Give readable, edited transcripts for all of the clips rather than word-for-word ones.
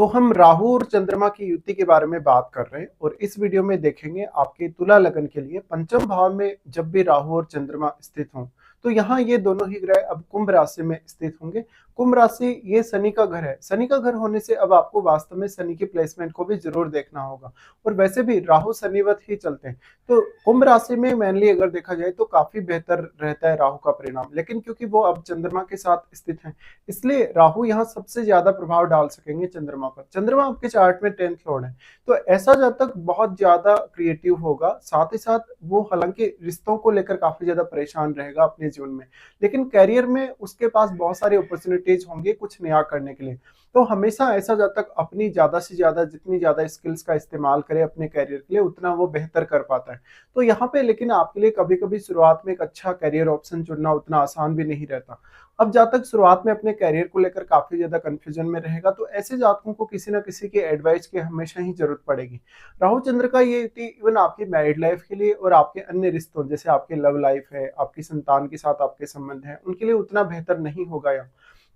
तो हम राहु और चंद्रमा की युति के बारे में बात कर रहे हैं और इस वीडियो में देखेंगे आपके तुला लगन के लिए पंचम भाव में जब भी राहु और चंद्रमा स्थित हों तो यहाँ ये दोनों ही ग्रह अब कुंभ राशि में स्थित होंगे। कुंभ राशि ये शनि का घर है। शनि का घर होने से अब आपको वास्तव में शनि की प्लेसमेंट को भी जरूर देखना होगा और वैसे भी राहु शनिवत ही चलते हैं। तो कुंभ राशि में मेनली अगर देखा जाए तो काफी बेहतर रहता है राहु का परिणाम, लेकिन क्योंकि वो अब चंद्रमा के साथ स्थित है इसलिए राहु यहाँ सबसे ज्यादा प्रभाव डाल सकेंगे चंद्रमा पर। चंद्रमा आपके चार्ट में 10th लॉर्ड है, तो ऐसा जातक बहुत ज्यादा क्रिएटिव होगा, साथ ही साथ वो हालांकि रिश्तों को लेकर काफी ज्यादा परेशान रहेगा अपने जीवन में, लेकिन कैरियर में उसके पास बहुत सारी अपॉर्चुनिटीज होंगी कुछ नया करने के लिए। तो हमेशा ऐसा जातक अपनी ज्यादा से ज्यादा जितनी ज्यादा स्किल्स का इस्तेमाल करे अपने कैरियर के लिए उतना वो बेहतर कर पाता है। तो यहाँ पे लेकिन आपके लिए कभी कभी शुरुआत में एक अच्छा कैरियर ऑप्शन चुनना उतना आसान भी नहीं रहता। अब जब तक शुरुआत में अपने कैरियर को लेकर काफी ज्यादा कंफ्यूजन में रहेगा तो ऐसे जातकों को किसी ना किसी की एडवाइस की हमेशा ही जरूरत पड़ेगी। राहु चंद्र का ये इवन आपकी मैरिड लाइफ के लिए और आपके अन्य रिश्तों जैसे आपके लव लाइफ है, आपकी संतान के साथ आपके संबंध है, उनके लिए उतना बेहतर नहीं होगा यहाँ,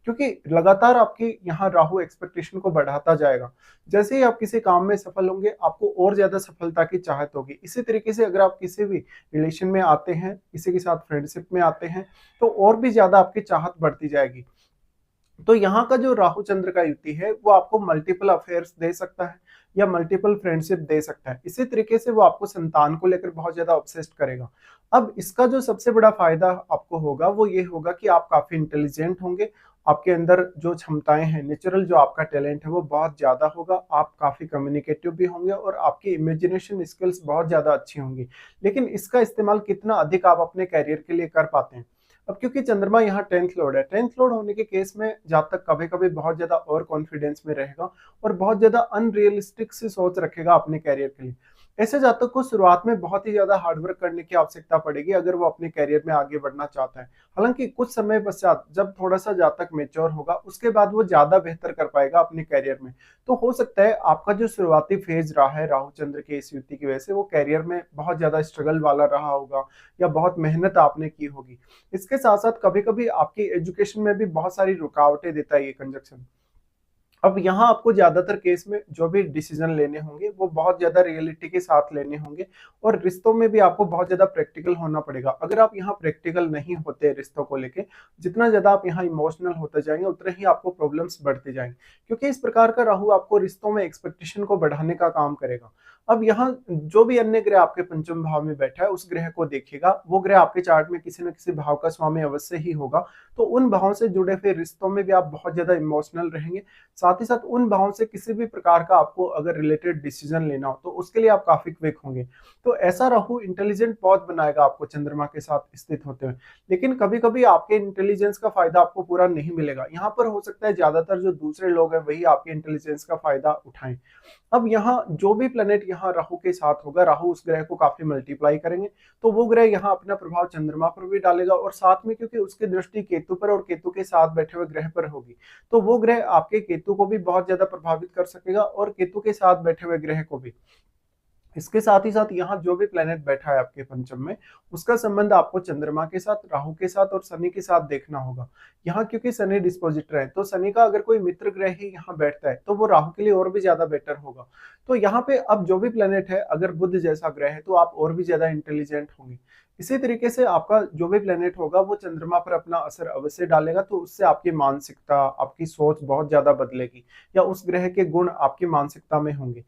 क्योंकि लगातार आपकी यहाँ राहु एक्सपेक्टेशन को बढ़ाता जाएगा। जैसे ही आप किसी काम में सफल होंगे आपको और ज्यादा सफलता की चाहत होगी। इसी तरीके से अगर आप किसी भी रिलेशन में आते हैं, किसी के साथ फ्रेंडशिप में आते हैं तो और भी ज्यादा आपकी चाहत बढ़ती जाएगी। तो यहाँ का जो राहु चंद्र का युति है वो आपको मल्टीपल अफेयर्स दे सकता है या मल्टीपल फ्रेंडशिप दे सकता है। इसी तरीके से वो आपको संतान को लेकर बहुत ज्यादा ऑब्सेस्ड करेगा। अब इसका जो सबसे बड़ा फायदा आपको होगा वो ये होगा कि आप काफी इंटेलिजेंट होंगे, आपके अंदर जो क्षमताएं हैं, नेचुरल जो आपका टैलेंट है वो बहुत ज्यादा होगा, आप काफी कम्युनिकेटिव भी होंगे और आपकी इमेजिनेशन स्किल्स बहुत ज्यादा अच्छी होंगी। लेकिन इसका इस्तेमाल कितना अधिक आप अपने कैरियर के लिए कर पाते हैं। अब क्योंकि चंद्रमा यहाँ 10th लॉर्ड है, 10th लॉर्ड होने के केस में जब तक कभी कभी बहुत ज्यादा और कॉन्फिडेंस में रहेगा और बहुत ज्यादा अनरियलिस्टिक सी सोच रखेगा अपने कैरियर के लिए। ऐसे जातक को शुरुआत में बहुत ही ज्यादा हार्डवर्क करने की आवश्यकता पड़ेगी अगर वो अपने कैरियर में आगे बढ़ना चाहता है। हालांकि कुछ समय पश्चात जब थोड़ा सा जातक मेच्योर होगा उसके बाद वो ज्यादा बेहतर कर पाएगा अपने कैरियर में। तो हो सकता है आपका जो शुरुआती फेज रहा है राहु चंद्र के इस युति की वजह से वो कैरियर में बहुत ज्यादा स्ट्रगल वाला रहा होगा या बहुत मेहनत आपने की होगी। इसके साथ साथ कभी कभी आपकी एजुकेशन में भी बहुत सारी रुकावटें देता है ये कंजक्शन। अब यहाँ आपको ज्यादातर केस में जो भी डिसीजन लेने होंगे वो बहुत ज्यादा रियलिटी के साथ लेने होंगे और रिश्तों में भी आपको बहुत ज्यादा प्रैक्टिकल होना पड़ेगा। अगर आप यहाँ प्रैक्टिकल नहीं होते रिश्तों को लेके, जितना ज्यादा आप यहाँ इमोशनल होते जाएंगे उतने ही आपको प्रॉब्लम्स बढ़ते जाएंगे, क्योंकि इस प्रकार का राहु आपको रिश्तों में एक्सपेक्टेशन को बढ़ाने का काम करेगा। अब यहाँ जो भी अन्य ग्रह आपके पंचम भाव में बैठा है उस ग्रह को देखिएगा, वो ग्रह आपके चार्ट में किसी न किसी भाव का स्वामी अवश्य ही होगा। तो उन भावों से जुड़े हुए रिश्तों में भी आप बहुत ज्यादा इमोशनल रहेंगे। साथ ही साथ उन भावों से किसी भी प्रकार का आपको अगर रिलेटेड डिसीजन लेना हो तो उसके लिए आप काफी क्विक होंगे। तो ऐसा राहु इंटेलिजेंट बहुत बनाएगा आपको चंद्रमा के साथ स्थित होते हुए, लेकिन कभी कभी आपके इंटेलिजेंस का फायदा आपको पूरा नहीं मिलेगा। यहाँ पर हो सकता है ज्यादातर जो दूसरे लोग हैं वही आपके इंटेलिजेंस का फायदा उठाएं। अब यहाँ जो भी प्लेनेट यहाँ राहु के साथ होगा, राहु उस ग्रह को काफी मल्टीप्लाई करेंगे तो वो ग्रह यहाँ अपना प्रभाव चंद्रमा पर भी डालेगा और साथ में क्योंकि उसकी दृष्टि केतु पर और केतु के साथ बैठे हुए ग्रह पर होगी तो वो ग्रह आपके केतु को भी बहुत ज्यादा प्रभावित कर सकेगा और केतु के साथ बैठे हुए ग्रह को भी। इसके साथ ही साथ यहाँ जो भी प्लेनेट बैठा है आपके पंचम में उसका संबंध आपको चंद्रमा के साथ, राहु के साथ और शनि के साथ देखना होगा। यहाँ क्योंकि शनि डिस्पोजिटर है तो शनि का अगर कोई मित्र ग्रह ही यहाँ बैठता है तो वो राहु के लिए और भी ज्यादा बेटर होगा। तो यहाँ पे अब जो भी प्लेनेट है अगर बुध जैसा ग्रह है तो आप और भी ज्यादा इंटेलिजेंट होंगे। इसी तरीके से आपका जो भी प्लेनेट होगा वो चंद्रमा पर अपना असर अवश्य डालेगा, तो उससे आपकी मानसिकता, आपकी सोच बहुत ज्यादा बदलेगी या उस ग्रह के गुण आपकी मानसिकता में होंगे।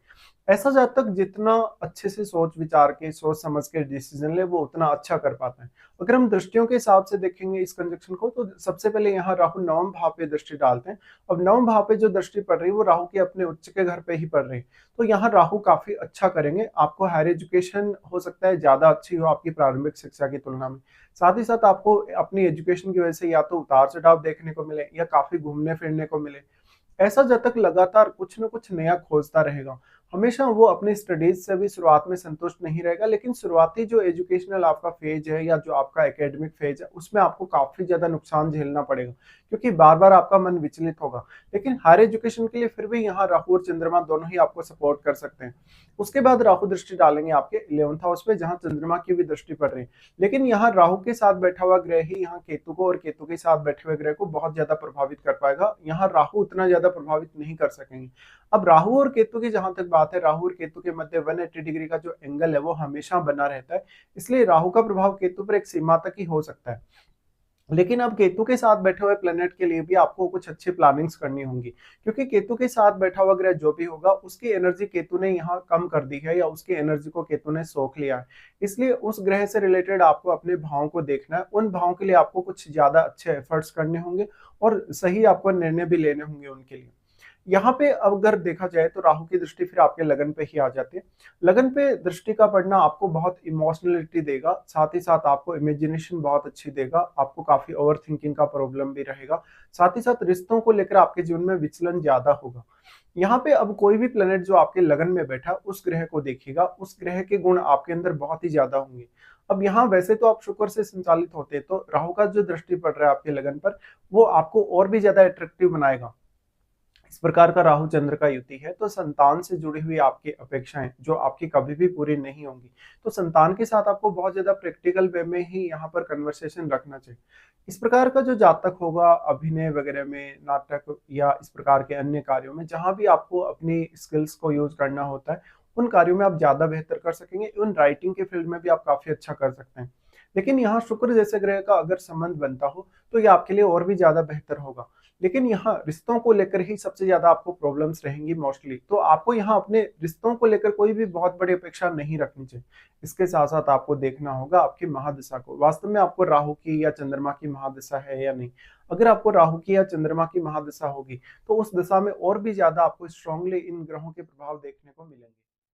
ऐसा जातक जितना अच्छे से सोच विचार के, सोच समझ के डिसीजन ले वो उतना अच्छा कर पाता है। अगर हम दृष्टियों के हिसाब से देखेंगे इस कंजक्शन को तो सबसे पहले यहाँ राहु नवम भाव पे दृष्टि डालते हैं। अब नवम भाव पे जो दृष्टि पड़ रही है वो राहु के अपने उच्च के घर पे ही पड़ रही है, तो यहाँ राहु काफी अच्छा करेंगे। आपको हायर एजुकेशन हो सकता है ज्यादा अच्छी हो आपकी प्रारंभिक शिक्षा की तुलना में। साथ ही साथ आपको अपनी एजुकेशन की वजह से या तो उतार चढ़ाव देखने को मिले या काफी घूमने फिरने को मिले। ऐसा जातक लगातार कुछ न कुछ नया खोजता रहेगा। हमेशा वो अपनी स्टडीज से भी शुरुआत में संतुष्ट नहीं रहेगा, लेकिन शुरुआती जो एजुकेशनल आपका फेज है या जो आपका एकेडमिक फेज है उसमें आपको काफी ज्यादा नुकसान झेलना पड़ेगा, क्योंकि बार बार आपका मन विचलित होगा। लेकिन हायर एजुकेशन के लिए फिर भी यहाँ राहु और चंद्रमा दोनों ही आपको सपोर्ट कर सकते हैं। उसके बाद राहु दृष्टि डालेंगे आपके 11th हाउस पे, जहां चंद्रमा की भी दृष्टि पड़ रही है। लेकिन यहाँ राहु के साथ बैठा हुआ ग्रह ही यहाँ केतु को और केतु के साथ बैठे हुए ग्रह को बहुत ज्यादा प्रभावित कर पाएगा। यहाँ राहु उतना ज्यादा प्रभावित नहीं कर सकेंगे। अब राहु और केतु की जहां तक बात है, राहु और केतु के मध्य 180 डिग्री का जो एंगल है वो हमेशा बना रहता है, इसलिए राहु का प्रभाव केतु पर एक सीमा तक ही हो सकता है। लेकिन अब केतु के साथ बैठे हुए प्लेनेट के लिए भी आपको कुछ अच्छी प्लानिंग्स करनी होंगी, क्योंकि केतु के साथ बैठा हुआ ग्रह जो भी होगा उसकी एनर्जी केतु ने यहाँ कम कर दी है, या उसकी एनर्जी को केतु ने सोख लिया है। इसलिए उस ग्रह से रिलेटेड आपको अपने भावों को देखना है, उन भावों के लिए आपको कुछ ज्यादा अच्छे एफर्ट्स करने होंगे और सही आपको निर्णय भी लेने होंगे उनके लिए। यहाँ पे अगर देखा जाए तो राहु की दृष्टि फिर आपके लगन पे ही आ जाती है। लगन पे दृष्टि का पड़ना आपको बहुत इमोशनलिटी देगा, साथ ही साथ आपको इमेजिनेशन बहुत अच्छी देगा, आपको काफी ओवर थिंकिंग का प्रॉब्लम भी रहेगा, साथ ही साथ रिश्तों को लेकर आपके जीवन में विचलन ज्यादा होगा। यहाँ पे अब कोई भी प्लेनेट जो आपके लगन में बैठा उस ग्रह को देखिएगा, उस ग्रह के गुण आपके अंदर बहुत ही ज्यादा होंगे। अब यहाँ वैसे तो आप शुक्र से संचालित होते, तो राहु का जो दृष्टि पड़ रहा है आपके लगन पर वो आपको और भी ज्यादा अट्रैक्टिव बनाएगा। इस प्रकार का राहु चंद्र का युति है, तो संतान से जुड़ी हुई आपकी अपेक्षाएं जो आपकी कभी भी पूरी नहीं होंगी, तो संतान के साथ आपको बहुत ज्यादा प्रैक्टिकल वे में ही यहाँ पर कन्वर्सेशन रखना चाहिए। इस प्रकार का जो जातक होगा अभिनय वगैरह में, नाटक या इस प्रकार के अन्य कार्यों में जहां भी आपको अपनी स्किल्स को यूज करना होता है, उन कार्यों में आप ज्यादा बेहतर कर सकेंगे। इवन राइटिंग के फील्ड में भी आप काफी अच्छा कर सकते हैं। लेकिन यहाँ शुक्र जैसे ग्रह का अगर संबंध बनता हो तो ये आपके लिए और भी ज्यादा बेहतर होगा। लेकिन यहाँ रिश्तों को लेकर ही सबसे ज्यादा आपको प्रॉब्लम्स रहेंगी मोस्टली, तो आपको यहाँ अपने रिश्तों को लेकर कोई भी बहुत बड़ी अपेक्षा नहीं रखनी चाहिए। इसके साथ साथ आपको देखना होगा आपकी महादशा को, वास्तव में आपको राहु की या चंद्रमा की महादशा है या नहीं। अगर आपको राहु की या चंद्रमा की महादशा होगी तो उस दशा में और भी ज्यादा आपको स्ट्रांगली इन ग्रहों के प्रभाव देखने को मिलेंगे।